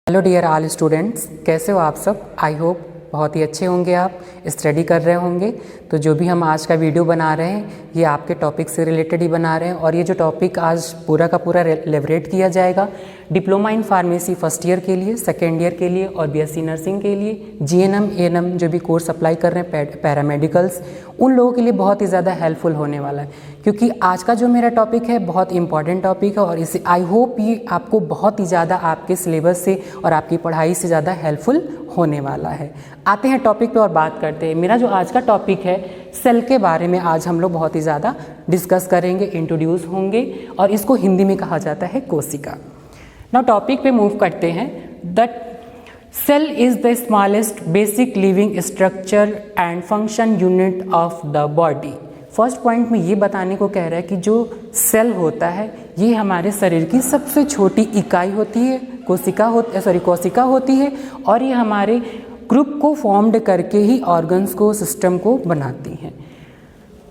Hello dear all students, कैसे हो आप सब। आई होप बहुत ही अच्छे होंगे, आप स्टडी कर रहे होंगे। तो जो भी हम आज का वीडियो बना रहे हैं ये आपके टॉपिक से रिलेटेड ही बना रहे हैं और ये जो टॉपिक आज पूरा का पूरा लेवरेट किया जाएगा diploma in pharmacy first year के लिए, सेकेंड ईयर के लिए और बीएससी नर्सिंग के लिए, जीएनएम एएनएम जो भी कोर्स अप्लाई कर रहे हैं, पैरामेडिकल्स, उन लोगों के लिए बहुत ही ज़्यादा हेल्पफुल होने वाला है। क्योंकि आज का जो मेरा टॉपिक है बहुत इंपॉर्टेंट टॉपिक है और इसे आई होप ये आपको बहुत ही ज़्यादा आपके सिलेबस से और आपकी पढ़ाई से ज़्यादा हेल्पफुल होने वाला है। आते हैं टॉपिक पे और बात करते हैं। मेरा जो आज का टॉपिक है सेल के बारे में आज हम लोग बहुत ही ज़्यादा डिस्कस करेंगे, इंट्रोड्यूस होंगे और इसको हिंदी में कहा जाता है कोशिका। नाउ टॉपिक पे मूव करते हैं। That cell is the smallest basic living structure and function unit of the body. First point में ये बताने को कह रहा है कि जो सेल होता है ये हमारे शरीर की सबसे छोटी इकाई होती है, कोशिका होती है और ये हमारे ग्रुप को फॉर्म्ड करके ही ऑर्गन्स को, सिस्टम को बनाती हैं।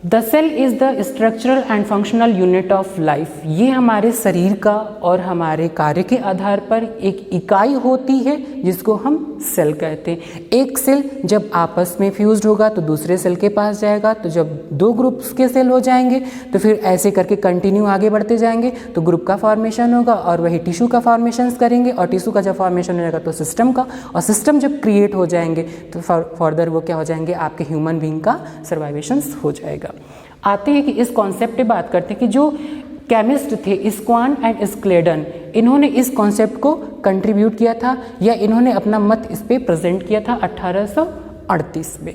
The cell is the structural and functional unit of life. ये हमारे शरीर का और हमारे कार्य के आधार पर एक इकाई होती है जिसको हम सेल कहते हैं। एक सेल जब आपस में फ्यूज्ड होगा तो दूसरे सेल के पास जाएगा, तो जब दो ग्रुप्स के सेल हो जाएंगे तो फिर ऐसे करके कंटिन्यू आगे बढ़ते जाएंगे तो ग्रुप का फॉर्मेशन होगा और वही टिश्यू का फॉर्मेशन करेंगे और टिश्यू का जब फॉर्मेशन हो जाएगा तो सिस्टम का, और सिस्टम जब क्रिएट हो जाएंगे तो फर्दर वो क्या हो जाएंगे, आपके ह्यूमन बीइंग का सर्वाइवेशन हो जाएगा। आते हैं कि इस कॉन्सेप्ट पे बात करते हैं कि जो केमिस्ट थे स्क्वान एंड स्क्लेडन, इन्होंने इस कॉन्सेप्ट को कंट्रीब्यूट किया था या इन्होंने अपना मत इस पे प्रेजेंट किया था 1838 में।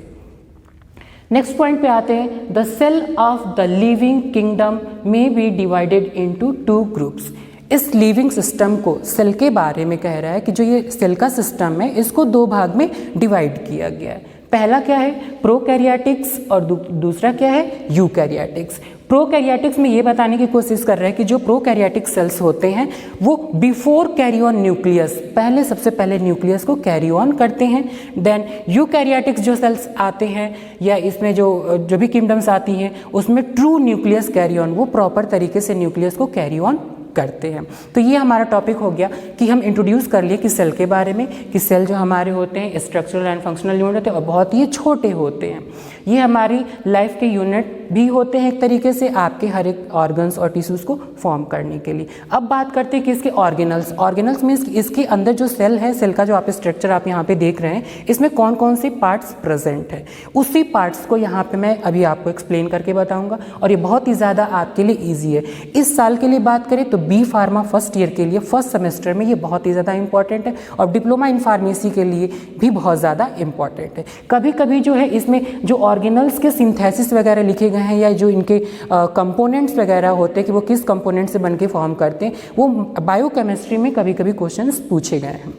नेक्स्ट पॉइंट पे आते हैं। The cell of the living kingdom में be divided into two groups. इस लिविंग सिस्टम को सेल के बारे में कह रहा है कि जो ये सेल का सिस्टम है इसको दो भाग में डिवाइड किया गया है। पहला क्या है, प्रोकैरियोटिक्स और दूसरा क्या है, यूकैरियोटिक्स। प्रोकैरियोटिक्स में ये बताने की कोशिश कर रहा है कि जो प्रोकैरियोटिक सेल्स होते हैं वो बिफोर कैरी ऑन न्यूक्लियस, सबसे पहले न्यूक्लियस को कैरी ऑन करते हैं। देन यूकैरियोटिक्स जो सेल्स आते हैं या इसमें जो भी किंगडम्स आती हैं उसमें ट्रू न्यूक्लियस कैरी ऑन, वो प्रॉपर तरीके से न्यूक्लियस को कैरी ऑन करते हैं। तो ये हमारा टॉपिक हो गया कि हम इंट्रोड्यूस कर लिए कि सेल के बारे में, कि सेल जो हमारे होते हैं स्ट्रक्चरल एंड फंक्शनल यूनिट होते हैं और बहुत ही छोटे होते हैं। ये हमारी लाइफ के यूनिट भी होते हैं एक तरीके से आपके हर एक ऑर्गन्स और टिश्यूज़ को फॉर्म करने के लिए। अब बात करते हैं कि इसके ऑर्गेनल्स मीन्स इसके अंदर जो सेल है, सेल का जो आप स्ट्रक्चर आप यहाँ पे देख रहे हैं इसमें कौन कौन से पार्ट्स प्रेजेंट है, उसी पार्ट्स को यहाँ पे मैं अभी आपको एक्सप्लेन करके बताऊँगा और ये बहुत ही ज़्यादा आपके लिए ईजी है। इस साल के लिए बात करें तो बी फार्मा फर्स्ट ईयर के लिए फर्स्ट सेमेस्टर में ये बहुत ही ज़्यादा इंपॉर्टेंट है और डिप्लोमा इन फार्मेसी के लिए भी बहुत ज़्यादा इंपॉर्टेंट है। कभी कभी जो है इसमें जो ऑर्गेनल्स के सिंथेसिस वगैरह लिखे गए हैं या जो इनके कंपोनेंट्स वगैरह होते हैं कि वो किस कंपोनेंट से बनके फॉर्म करते हैं, वो बायोकेमिस्ट्री में कभी कभी क्वेश्चंस पूछे गए हैं।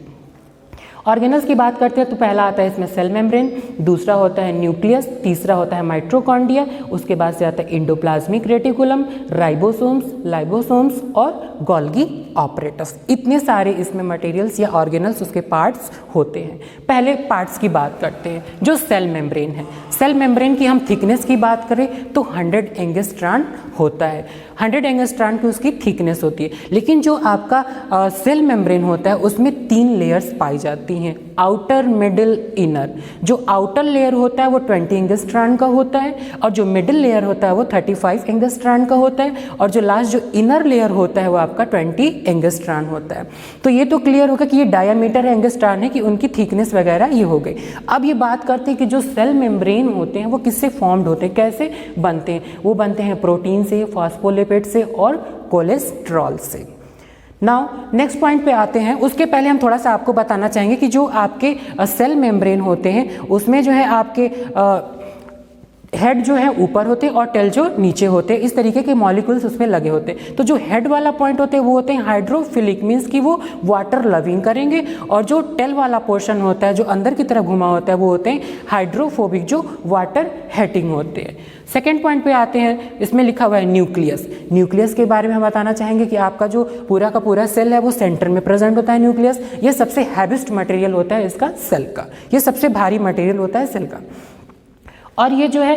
ऑर्गेनल्स की बात करते हैं तो पहला आता है इसमें सेल मेम्ब्रेन, दूसरा होता है न्यूक्लियस, तीसरा होता है माइटोकॉन्ड्रिया, उसके बाद से आता है एंडोप्लाज्मिक रेटिकुलम, लाइबोसोम्स और गोल्गी ऑपरेटस। इतने सारे इसमें मटेरियल्स या ऑर्गेनल्स उसके पार्ट्स होते हैं। पहले पार्ट्स की बात करते हैं। जो सेल मेम्ब्रेन है, सेल मेम्ब्रेन की हम थिकनेस की बात करें तो 100 एंगस्ट्रॉन होता है, 100 एंगस्ट्रॉन की उसकी थिकनेस होती है। लेकिन जो आपका सेल मेम्ब्रेन होता है उसमें 3 लेयर्स पाई जाती हैं, आउटर, मिडिल, इनर। जो आउटर लेयर होता है वो 20 एंगस्ट्रॉन का होता है और जो मिडिल लेयर होता है वो 35 एंगस्ट्रॉन का होता है और जो लास्ट जो इनर लेयर होता है वो आपका 20 एंगस्ट्रॉन होता है। तो ये तो क्लियर होगा कि ये डायामीटर एंगस्ट्रॉन है कि उनकी थिकनेस वगैरह ये हो गई। अब ये बात करते हैं कि जो सेल मेम्ब्रेन होते हैं वो किससे फॉर्म्ड होते हैं, कैसे बनते हैं। वो बनते हैं प्रोटीन से, फॉस्फोलिपिड से और कोलेस्ट्रॉल से। नाउ नेक्स्ट पॉइंट पे आते हैं। उसके पहले हम थोड़ा सा आपको बताना चाहेंगे कि जो आपके सेल मेम्ब्रेन होते हैं उसमें जो है आपके हेड जो है ऊपर होते हैं और टेल जो नीचे होते हैं, इस तरीके के मॉलिक्यूल्स उसमें लगे होते हैं। तो जो हेड वाला पॉइंट होते हैं वो होते हैं हाइड्रोफिलिक, मीन्स कि वो वाटर लविंग करेंगे, और जो टेल वाला पोर्शन होता है जो अंदर की तरफ घुमा होता है वो होते हैं हाइड्रोफोबिक, जो वाटर हेटिंग होते हैं। सेकेंड पॉइंट पे आते हैं, इसमें लिखा हुआ है न्यूक्लियस। न्यूक्लियस के बारे में हम बताना चाहेंगे कि आपका जो पूरा का पूरा सेल है वो सेंटर में प्रेजेंट होता है न्यूक्लियस। ये सबसे हैवीएस्ट मटेरियल होता है इसका सेल का, ये सबसे भारी मटेरियल होता है सेल का। और ये जो है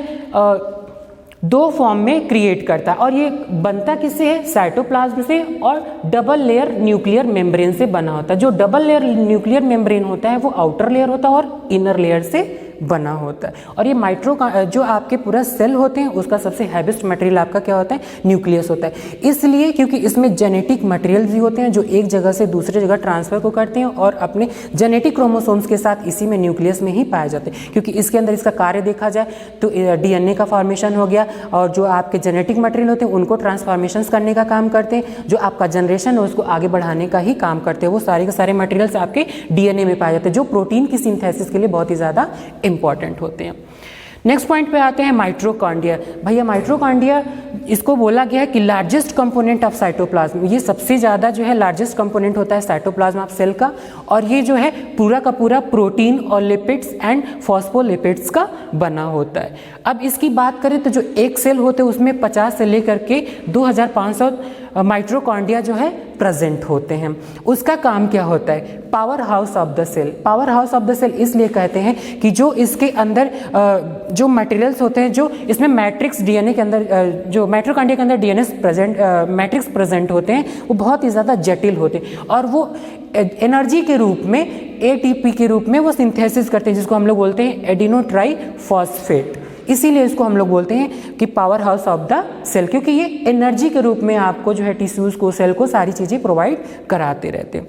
दो फॉर्म में क्रिएट करता है और ये बनता किससे है, साइटोप्लाज्म से और डबल लेयर न्यूक्लियर मेम्ब्रेन से बना होता है। जो डबल लेयर न्यूक्लियर मेम्ब्रेन होता है वो आउटर लेयर होता है और इनर लेयर से बना होता है। और ये जो आपके पूरा सेल होते हैं उसका सबसे हैवीएस्ट मटेरियल आपका क्या होता है, न्यूक्लियस होता है। इसलिए क्योंकि इसमें जेनेटिक मटेरियल्स भी होते हैं जो एक जगह से दूसरे जगह ट्रांसफर को करते हैं और अपने जेनेटिक क्रोमोसोम्स के साथ इसी में न्यूक्लियस में ही पाए जाते हैं। क्योंकि इसके अंदर इसका कार्य देखा जाए तो डीएनए का फॉर्मेशन हो गया और जो आपके जेनेटिक मटेरियल होते हैं उनको ट्रांसफॉर्मेशन करने का काम करते हैं। जो आपका जनरेशन है उसको आगे बढ़ाने का ही काम करते हैं। वो सारे के सारे मटेरियल्स आपके डीएनए में पाए जाते हैं जो प्रोटीन की सिंथेसिस के लिए बहुत ही ज़्यादा इंपॉर्टेंट होते हैं। नेक्स्ट पॉइंट पे आते हैं माइटोकॉन्ड्रिया। भैया माइटोकॉन्ड्रिया इसको बोला गया है कि लार्जेस्ट कंपोनेंट ऑफ साइटोप्लाज्म, ये सबसे ज़्यादा जो है लार्जेस्ट कंपोनेंट होता है साइटोप्लाज्म ऑफ सेल का और ये जो है पूरा का पूरा प्रोटीन और लिपिड्स एंड फॉस्फोलिपिड्स का बना होता है। अब इसकी बात करें तो जो एक सेल होते हैं उसमें 50 से लेकर के 2500 माइटोकॉन्ड्रिया जो है प्रेजेंट होते हैं। उसका काम क्या होता है, power house of the cell. Power house of the cell इसलिए कहते हैं कि जो इसके अंदर जो मटेरियल्स होते हैं, जो इसमें मैट्रिक्स डीएनए के अंदर जो माइटोकॉन्ड्रिया के अंदर डीएनए मैट्रिक्स प्रेजेंट होते हैं वो बहुत ही ज़्यादा जटिल होते हैं और वो एनर्जी के रूप में एटीपी के रूप में वो सिंथेसिस करते हैं जिसको हम लोग बोलते हैं एडिनोट्राइफॉस्फेट। इसीलिए इसको हम लोग बोलते हैं कि power house of the cell, क्योंकि ये एनर्जी के रूप में आपको जो है टिश्यूज़ को, सेल को सारी चीज़ें प्रोवाइड कराते रहते हैं।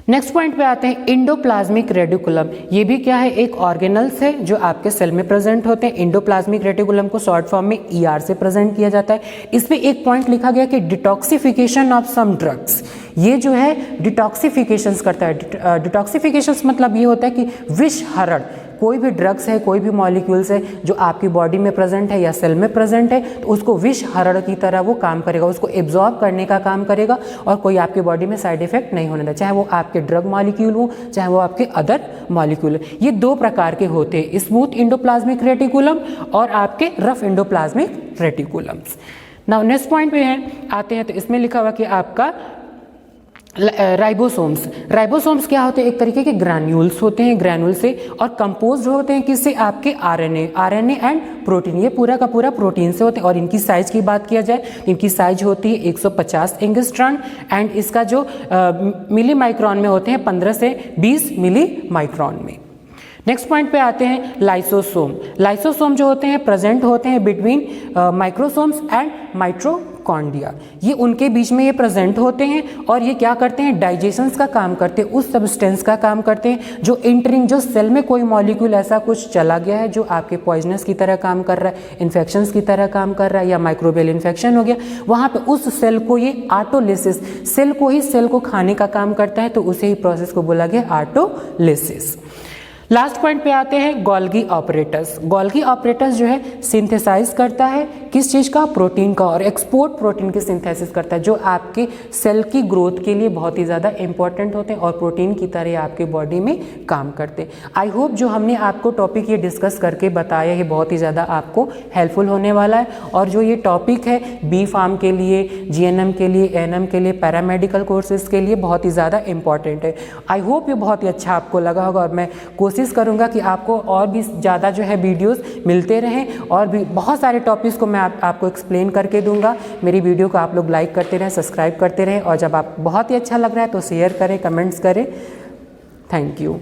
नेक्स्ट पॉइंट पे आते हैं इंडोप्लाज्मिक रेटिकुलम। ये भी क्या है, एक ऑर्गेनल्स है जो आपके सेल में प्रेजेंट होते हैं। इंडोप्लाज्मिक रेटिकुलम को शॉर्ट फॉर्म में ईआर से प्रेजेंट किया जाता है। इसमें एक पॉइंट लिखा गया कि डिटॉक्सिफिकेशन ऑफ सम ड्रग्स, ये जो है डिटॉक्सिफिकेशंस करता है। डिटॉक्सिफिकेशंस मतलब ये होता है कि विष हरण, कोई भी ड्रग्स है, कोई भी मॉलिक्यूल्स है जो आपकी बॉडी में प्रेजेंट है या सेल में प्रेजेंट है तो उसको विष हरण की तरह वो काम करेगा, उसको एब्जॉर्ब करने का काम करेगा और कोई आपकी बॉडी में साइड इफेक्ट नहीं होने देगा, चाहे वो आपके ड्रग मॉलिक्यूल हो चाहे वो आपके अदर मॉलिक्यूल। ये दो प्रकार के होते हैं, स्मूथ इंडोप्लाज्मिक रेटिकुलम और आपके rough endoplasmic reticulums. Now next point पे आते हैं तो इसमें लिखा हुआ कि आपका राइबोसोम्स। राइबोसोम्स क्या होते हैं, एक तरीके के ग्रैन्यूल्स होते हैं, ग्रैन्यूल से और कंपोज होते हैं किससे, आपके आरएनए एंड प्रोटीन। ये पूरा का पूरा प्रोटीन से होते हैं और इनकी साइज की बात किया जाए तो इनकी साइज होती है 150 एंगस्ट्रॉन एंड इसका जो मिली माइक्रोन में होते हैं 15 से 20 मिली माइक्रोन में। नेक्स्ट पॉइंट पे आते हैं लाइसोसोम। लाइसोसोम जो होते हैं प्रेजेंट होते हैं बिटवीन माइक्रोसोम्स एंड माइटोकॉन्ड्रिया। ये उनके बीच में ये प्रेजेंट होते हैं और ये क्या करते हैं, डाइजेशंस का काम करते हैं, उस सब्सटेंस का काम करते हैं जो इंटरिंग, जो सेल में कोई मॉलिक्यूल ऐसा कुछ चला गया है जो आपके पॉइजनस की तरह काम कर रहा है, इन्फेक्शंस की तरह काम कर रहा है या माइक्रोबियल इन्फेक्शन हो गया, वहाँ पे उस सेल को ये ऑटोलिसिस, सेल को ही सेल को खाने का काम करता है तो उसे ही प्रोसेस को बोला गया ऑटोलिसिस। लास्ट पॉइंट पे आते हैं गोल्गी ऑपरेटस। गोल्गी ऑपरेटस जो है सिंथेसाइज करता है किस चीज़ का, प्रोटीन का, और एक्सपोर्ट प्रोटीन की सिंथेसिस करता है जो आपके सेल की ग्रोथ के लिए बहुत ही ज़्यादा इंपॉर्टेंट होते हैं और प्रोटीन की तरह आपके बॉडी में काम करते हैं। आई होप जो हमने आपको टॉपिक ये डिस्कस करके बताया है बहुत ही ज़्यादा आपको हेल्पफुल होने वाला है और जो ये टॉपिक है बी फार्म के लिए, जीएनएम के लिए, एएनएम के लिए, पैरामेडिकल कोर्सेज के लिए बहुत ही ज़्यादा इंपॉर्टेंट है। आई होप ये बहुत ही अच्छा आपको लगा होगा और मैं कोशिश करूंगा कि आपको और भी ज़्यादा जो है वीडियोस मिलते रहें और भी बहुत सारे टॉपिक्स को मैं आपको एक्सप्लेन करके दूंगा। मेरी वीडियो को आप लोग लाइक करते रहें, सब्सक्राइब करते रहें और जब आप बहुत ही अच्छा लग रहा है तो शेयर करें, कमेंट्स करें। Thank you.